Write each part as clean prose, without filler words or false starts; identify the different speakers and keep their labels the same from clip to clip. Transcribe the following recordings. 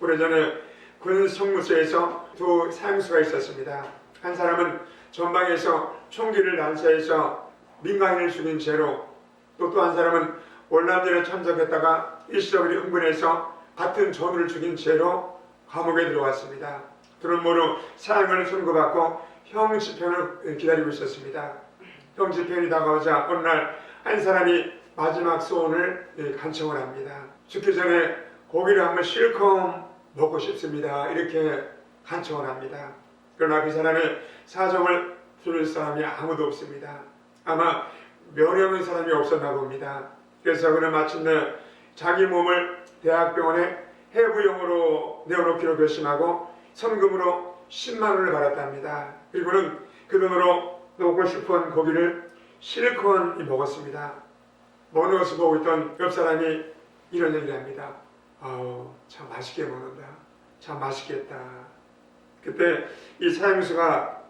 Speaker 1: 오래전에 군 성무소에서 두 사형수가 있었습니다. 한 사람은 전방에서 총기를 난사해서 민간인을 죽인 죄로, 또 한 사람은 월남전에 참석했다가 일시적으로 흥분해서 같은 전우를 죽인 죄로 감옥에 들어왔습니다. 둘은 모두 사형을 선고받고 형 집행을 기다리고 있었습니다. 형 집행이 다가오자 어느 날 한 사람이 마지막 소원을 간청을 합니다. 죽기 전에 고기를 한번 실컷 먹고 싶습니다. 이렇게 간청을 합니다. 그러나 그 사람의 사정을 들을 사람이 아무도 없습니다. 아마 면허는 사람이 없었나 봅니다. 그래서 그는 마침내 자기 몸을 대학병원에 해부용으로 내어놓기로 결심하고 선금으로 10만 원을 받았답니다. 그리고는 그 돈으로 먹고 싶은 고기를 실컷 먹었습니다. 먹는 것을 보고 있던 옆 사람이 이런 얘기를 합니다. 참 맛있게 먹는다. 참 맛있겠다. 그때 이 사형수가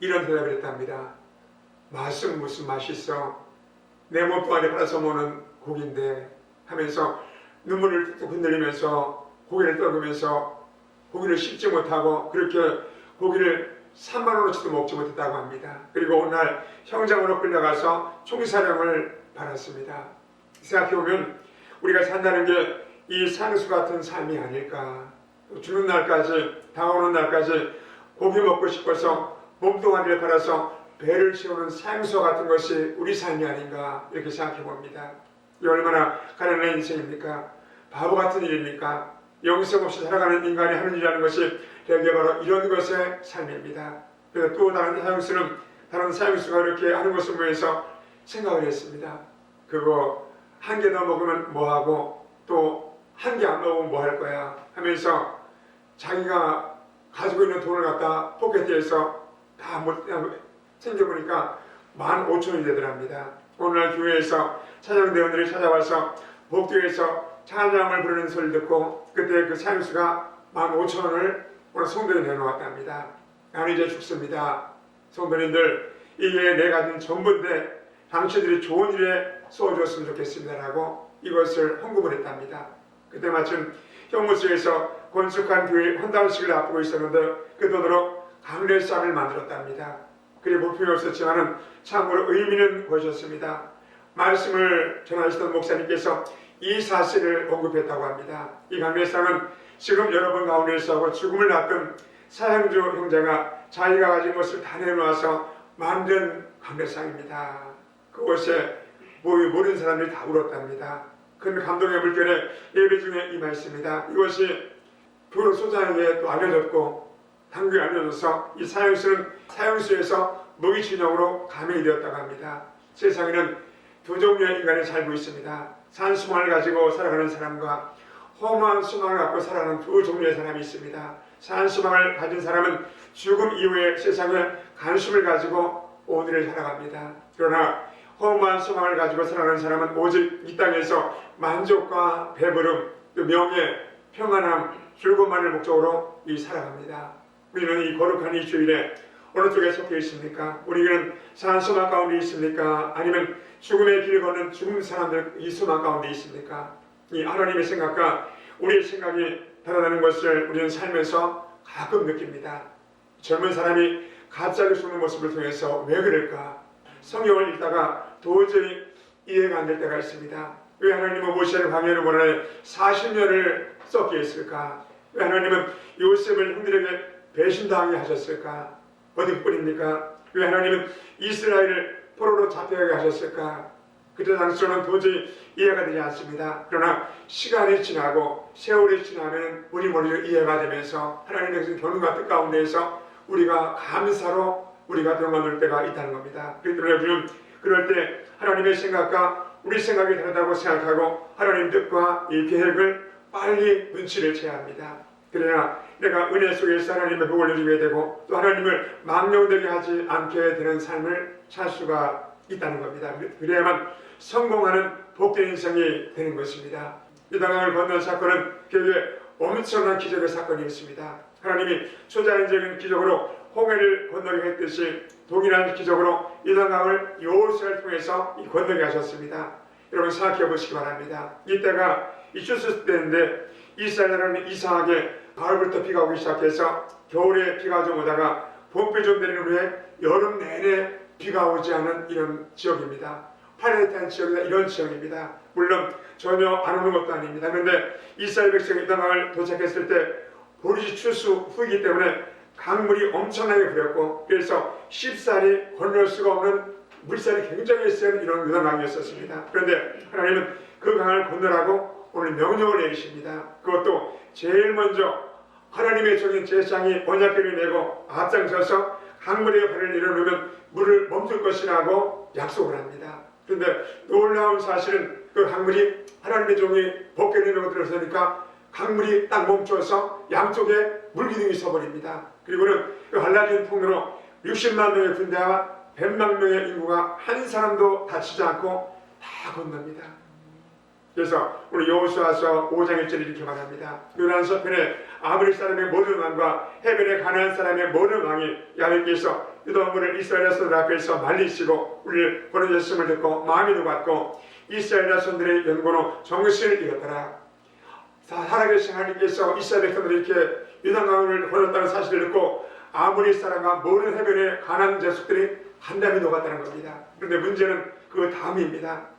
Speaker 1: 이런 대답을 했답니다. 맛은 무슨 맛있어. 내 몸뚱 아래 팔아서 먹는 고기인데 하면서 눈물을 뚝뚝 흔들리면서 고기를 떨구면서 고기를 씹지 못하고 그렇게 고기를 3만 원어치도 먹지 못했다고 합니다. 그리고 어느 날 형장으로 끌려가서 총사령을 받았습니다. 생각해보면 우리가 산다는 게 이 사형수 같은 삶이 아닐까. 죽는 날까지, 다가오는 날까지 고기 먹고 싶어서 몸뚱아리를 팔아서 배를 채우는 사형수 같은 것이 우리 삶이 아닌가 이렇게 생각해 봅니다. 이 얼마나 가난한 인생입니까? 바보 같은 일입니까? 영성 없이 살아가는 인간이 하는 일이라는 것이 대개 바로 이런 것의 삶입니다. 그래서 또 다른 사형수가 이렇게 하는 것을 보면서 생각을 했습니다. 그거 한 개 더 먹으면 뭐하고 또 한 개 안 먹으면 뭐 할 거야 하면서 자기가 가지고 있는 돈을 갖다 포켓에서 다 챙겨보니까 15,000원이 되더랍니다. 오늘날 교회에서 찬양대원들이 찾아와서 목교에서 찬양을 부르는 소리를 듣고 그때 그 사형수가 15,000원을 오늘 성도에 내놓았답니다. 나는 이제 죽습니다. 성도님들, 이게 내 가진 전부인데 당신들이 좋은 일에 써줬으면 좋겠습니다라고 이것을 헌금을 했답니다. 그때 마침 형무소에서 건축한 교회 헌당식을 앞두고 있었는데 그 돈으로 강례상을 만들었답니다. 그리 볼품이 없었지만 참으로 의미는 보셨습니다. 말씀을 전하시던 목사님께서 이 사실을 언급했다고 합니다. 이 강례상은 지금 여러분 가운데서 죽음을 앞둔 사형주 형제가 자기가 가진 것을 다 내놓아서 만든 강례상입니다. 그곳에 모든 사람들이 다 울었답니다. 큰 감동의 물결에 예배 중에 임하였습니다. 이것이 도로 소장에게 또 알려졌고 당국에 알려져서 이 사형수에서 무기징역으로 감형이 되었다고 합니다. 세상에는 두 종류의 인간이 살고 있습니다. 산수망을 가지고 살아가는 사람과 험한 수망을 갖고 살아가는 두 종류의 사람이 있습니다. 산수망을 가진 사람은 죽음 이후에 세상에 관심을 가지고 오늘을 살아갑니다. 그러나 험한 소망을 가지고 살아가는 사람은 오직 이 땅에서 만족과 배부름, 또 명예, 평안함, 즐거움만을 목적으로 살아갑니다. 우리는 이 거룩한 이 주일에 어느 쪽에 속해 있습니까? 우리는 산소망 가운데 있습니까? 아니면 죽음의 길을 걷는 죽은 사람들 이 소망 가운데 있습니까? 이 하나님의 생각과 우리의 생각이 다르다는 것을 우리는 살면서 가끔 느낍니다. 젊은 사람이 갑자기 죽는 모습을 통해서 왜 그럴까? 성경을 읽다가 도저히 이해가 안 될 때가 있습니다. 왜 하나님은 모세를 광야로 보내 40년을 썩게 했을까? 왜 하나님은 요셉을 형들에게 배신당하게 하셨을까? 어디 뿐입니까? 왜 하나님은 이스라엘을 포로로 잡혀가게 하셨을까? 그때 당시로는 도저히 이해가 되지 않습니다. 그러나 시간이 지나고 세월이 지나면 우리 머리로 이해가 되면서 하나님의 경륜과 뜻 가운데에서 우리가 감사로 우리가 병만올 때가 있다는 겁니다. 그렇기 때문에 우리는 그럴 때 하나님의 생각과 우리 생각이 다르다고 생각하고 하나님 뜻과 이 계획을 빨리 눈치를 채야 합니다. 그래야 내가 은혜 속에서 하나님의 복을 누리게 되고 또 하나님을 망령되게 하지 않게 되는 삶을 살 수가 있다는 겁니다. 그래야만 성공하는 복된 인생이 되는 것입니다. 요단강을 건넌 사건은 교회에 엄청난 기적의 사건이었습니다. 하나님이 초자연적인 기적으로 홍해를 건너게 했듯이 동일한 기적으로 요단강을 여호수아를 통해서 건너게 하셨습니다. 여러분 생각해 보시기 바랍니다. 이때가 이슈스 때인데 이스라엘 나라는 이상하게 가을부터 비가 오기 시작해서 겨울에 비가 좀 오다가 봄비 좀 내린 후에 여름 내내 비가 오지 않은 이런 지역입니다. 파레타인 지역이다 이런 지역입니다. 물론 전혀 안 오는 것도 아닙니다. 그런데 이스라엘 백성이 이 땅을 도착했을 때 보리지 추수 후이기 때문에 강물이 엄청나게 불었고 그래서 쉽사리 건널 수가 없는 물살이 굉장히 센 이런 요단강이었습니다. 그런데 하나님은 그 강을 건너라고 오늘 명령을 내리십니다. 그것도 제일 먼저 하나님의 종인 제사장이 언약궤를 내고 앞장서서 강물에 발을 내려놓으면 물을 멈출 것이라고 약속을 합니다. 그런데 놀라운 사실은 그 강물이 하나님의 종이 법궤를 내고 들어서니까 강물이 딱 멈춰서 양쪽에 물기둥이 서버립니다. 그리고는 그 갈라진 통로로 60만 명의 군대와 100만 명의 인구가 한 사람도 다치지 않고 다 건넙니다. 그래서 우리 여호수아서 5장 1절에 이렇게 말합니다. 요단 서편에 아브리 사람의 모든 왕과 해변의 가나안 사람의 모든 왕이 야훼께서 유다문을 이스라엘 자손들 앞에서 말리시고 우리를 보내셨음을 듣고 마음이 녹았고 이스라엘 자손들의 연고로 정신을 잃었더라. 살아계신 하나님께서 이스라엘 백성들이 이렇게 요단강을 건넜다는 사실을 듣고 아브리 사람과 모든 해변의 가나안 자손들이 한담이 녹았다는 겁니다. 그런데 문제는 그 다음입니다.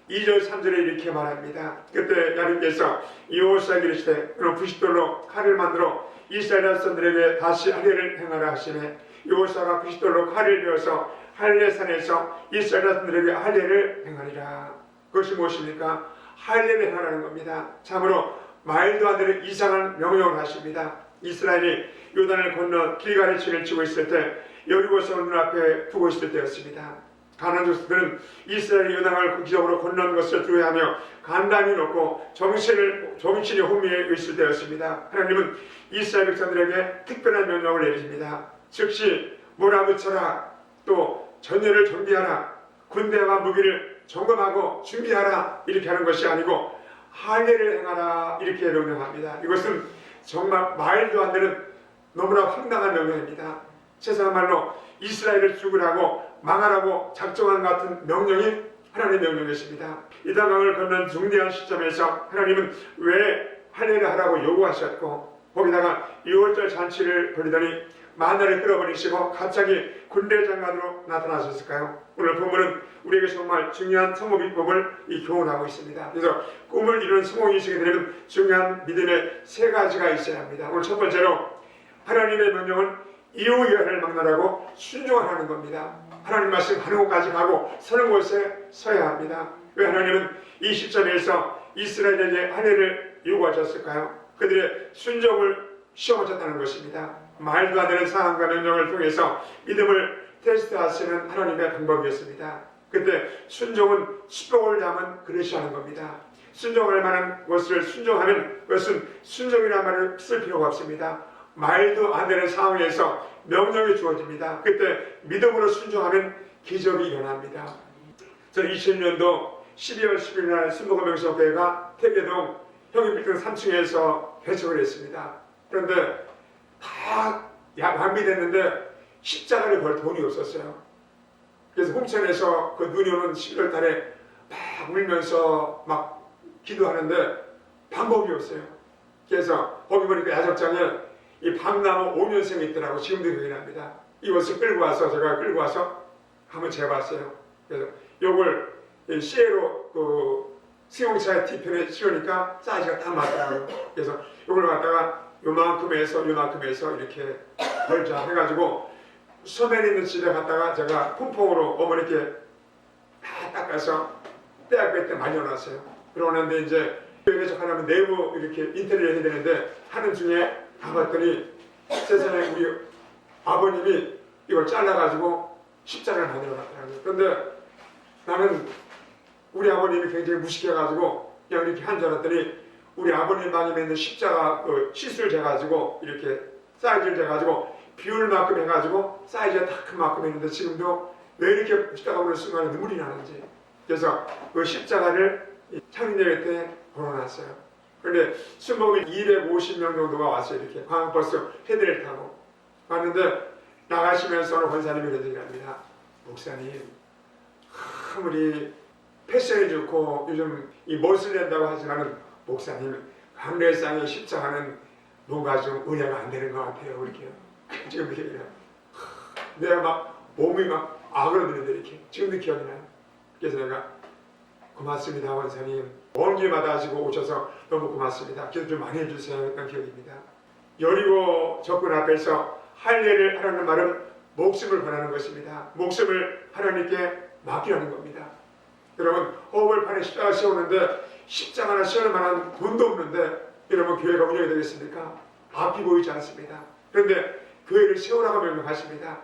Speaker 1: 2절 3절에 이렇게 말합니다. 그때 야훼께서 여호수아에게 이르시되 너는 부싯돌로 칼을 만들어 이스라엘 자손들에게 다시 할례를 행하라 하시매 여호수아가 부싯돌로 칼을 베어서 할례산에서 이스라엘 자손들에게 할례를 행하리라. 그것이 무엇입니까? 할례를 행하라는 겁니다. 참으로 말도 안 되는 이상한 명령을 하십니다. 이스라엘이 요단을 건너 길갈의 진을 치고 있을 때 여리고성을 눈앞에 두고 있을 때였습니다. 가나안 족속들은 이스라엘이 요단강을 기적으로 건너는 것을 두려워하며 간담이 놓고 정신이 혼미해 있을 때였습니다. 하나님은 이스라엘 백성들에게 특별한 명령을 내리십니다. 즉시 몰아붙여라, 또 전열을 정비하라, 군대와 무기를 점검하고 준비하라 이렇게 하는 것이 아니고 할례를 행하라 이렇게 명령합니다. 이것은 정말 말도 안 되는 너무나 황당한 명령입니다. 세상 말로 이스라엘을 죽으라고 망하라고 작정한 같은 명령이 하나님의 명령이십니다. 이단강을 건넌 중대한 시점에서 하나님은 왜 할례를 하라고 요구하셨고 거기다가 6월절 잔치를 벌이더니 만나를 끌어버리시고 갑자기 군대 장관으로 나타나셨을까요? 오늘 본문은 우리에게 정말 중요한 성모 비법을 교훈하고 있습니다. 그래서 꿈을 이루는 성공인식이 되려면 중요한 믿음의 세 가지가 있어야 합니다. 오늘 첫 번째로 하나님의 명령은 이유야를 막론하고 순종을 하는 겁니다. 하나님 말씀 하는 곳까지 가고 서는 곳에 서야 합니다. 왜 하나님은 이 시점에서 이스라엘에게 할례를 요구하셨을까요? 그들의 순종을 시험하셨다는 것입니다. 말도 안 되는 상황과 명령을 통해서 믿음을 테스트하시는 하나님의 방법이었습니다. 그때 순종은 수복을 담은 그릇이 하는 겁니다. 순종할 만한 것을 순종하면 그것은 순종이라는 말을 쓸 필요가 없습니다. 말도 안 되는 상황에서 명령이 주어집니다. 그때 믿음으로 순종하면 기적이 일어납니다. 저는 20년도 12월 10일 날 순복음명성교회가 태계동 형일빌딩 3층에서 개척을 했습니다. 그런데 다 완비됐는데 십자가를 걸 돈이 없었어요. 그래서 홍천에서 그 눈이 오는 11월 달에 막 울면서 막 기도하는데 방법이 없어요. 그래서 거기 보니까 야적장에 이 밤나무 5년생이 있더라고. 지금도 기억납니다. 이것을 제가 끌고 와서 한번 재봤어요. 그래서 요걸 시에로 그 승용차의 뒤편에 씌우니까 사이즈가 딱 맞더라고요. 그래서 요걸 갖다가 요만큼에서 이렇게 걸자 해가지고 소매 있는 집에 갔다가 제가 퐁퐁으로 어머니께 다 닦아서 떼약볕 때 말려놨어요. 그러는데 이제 개척하려면 내부 이렇게 인테리어 해야 되는데 하는 중에 가봤더니 세상에 우리 아버님이 이걸 잘라가지고 십자가를 만들어놨더라고요. 그런데 나는 우리 아버님이 굉장히 무식해가지고 그냥 이렇게 한 줄 알았더니 우리 아버님 방에 있는 십자가 그 시술 재가지고 이렇게 사이즈를 재가지고 비울 만큼 해가지고 사이즈가 딱 큰 만큼 했는데 지금도 왜 이렇게 십자가 보는 순간에 눈물이 나는지. 그래서 그 십자가를 창립예배 때 걸어놨어요. 그런데 순복음이 250명 정도가 왔어요. 이렇게 광역버스 헤드를 타고 왔는데 나가시면서 어느 권사님이 그런 얘기를 합니다. 목사님, 아무리 패션이 좋고 요즘 이 멋을 낸다고 하지만은 목사님 강례상의 십자가는 뭔가 좀 은혜가 안 되는 것 같아요. 이렇게요. 지금 이렇게 그냥 내가 막 몸이 막 아그러드는데 이렇게 지금도 기억이 나요. 그래서 내가 고맙습니다 원사님, 먼 길마다 하시고 오셔서 너무 고맙습니다, 기도 좀 많이 해주세요 했던 기억입니다. 여리고 적군 앞에서 할례를 하라는 말은 목숨을 권하는 것입니다. 목숨을 하나님께 맡기라는 겁니다. 여러분, 허벌판에 십자가 세우는데 십자가나 세울 만한 돈도 없는데 여러분 교회가 운영이 되겠습니까? 앞이 보이지 않습니다. 그런데 교회를 세우라고 명령하십니다.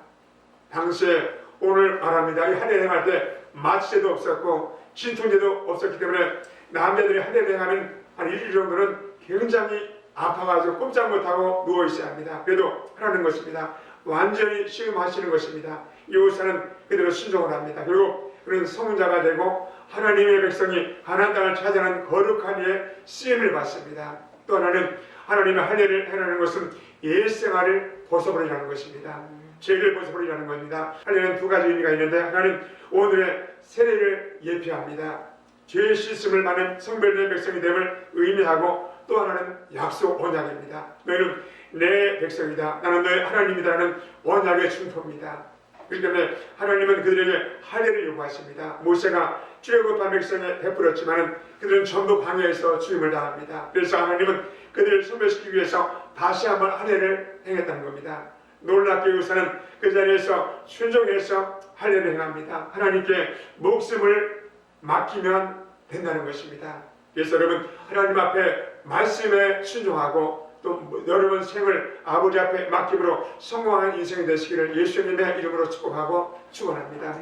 Speaker 1: 당시에 오늘 말합니다. 이 할례 행할 때 마취제도 없었고 진통제도 없었기 때문에 남자들이 할례 행하면 한 일주일 정도는 굉장히 아파가지고 꼼짝 못하고 누워있어야 합니다. 그래도 하라는 것입니다. 완전히 시험하시는 것입니다. 여호사는 그대로 순종을 합니다. 그리고 그는 성자가 되고 하나님의 백성이 가나안 땅을 차지하는 거룩한 이의 쓰임을 받습니다. 또 하나는 하나님의 할례를 행하는 것은 옛생활을 벗어버리라는 것입니다. 죄를 벗어버리라는 겁니다. 할례는 두 가지 의미가 있는데, 하나는 오늘의 세례를 예표합니다. 죄의 씻음을 받는 성별된 백성이 됨을 의미하고, 또 하나는 약속 언약입니다. 너희는 내 백성이다, 나는 너의 하나님이다라는 언약의 징표입니다. 그렇기 때문에 하나님은 그들에게 할례를 요구하십니다. 모세가 출애굽한 백성에 베풀었지만 그들은 전부 광야에서 죽임을 당합니다. 그래서 하나님은 그들을 소멸시키기 위해서 다시 한번 할례를 행했다는 겁니다. 놀랍게 여호사는 그 자리에서 순종해서 할례를 행합니다. 하나님께 목숨을 맡기면 된다는 것입니다. 그래서 여러분, 하나님 앞에 말씀에 순종하고 또 여러분 생을 아버지 앞에 맡김으로 성공하는 인생이 되시기를 예수님의 이름으로 축복하고 축원합니다.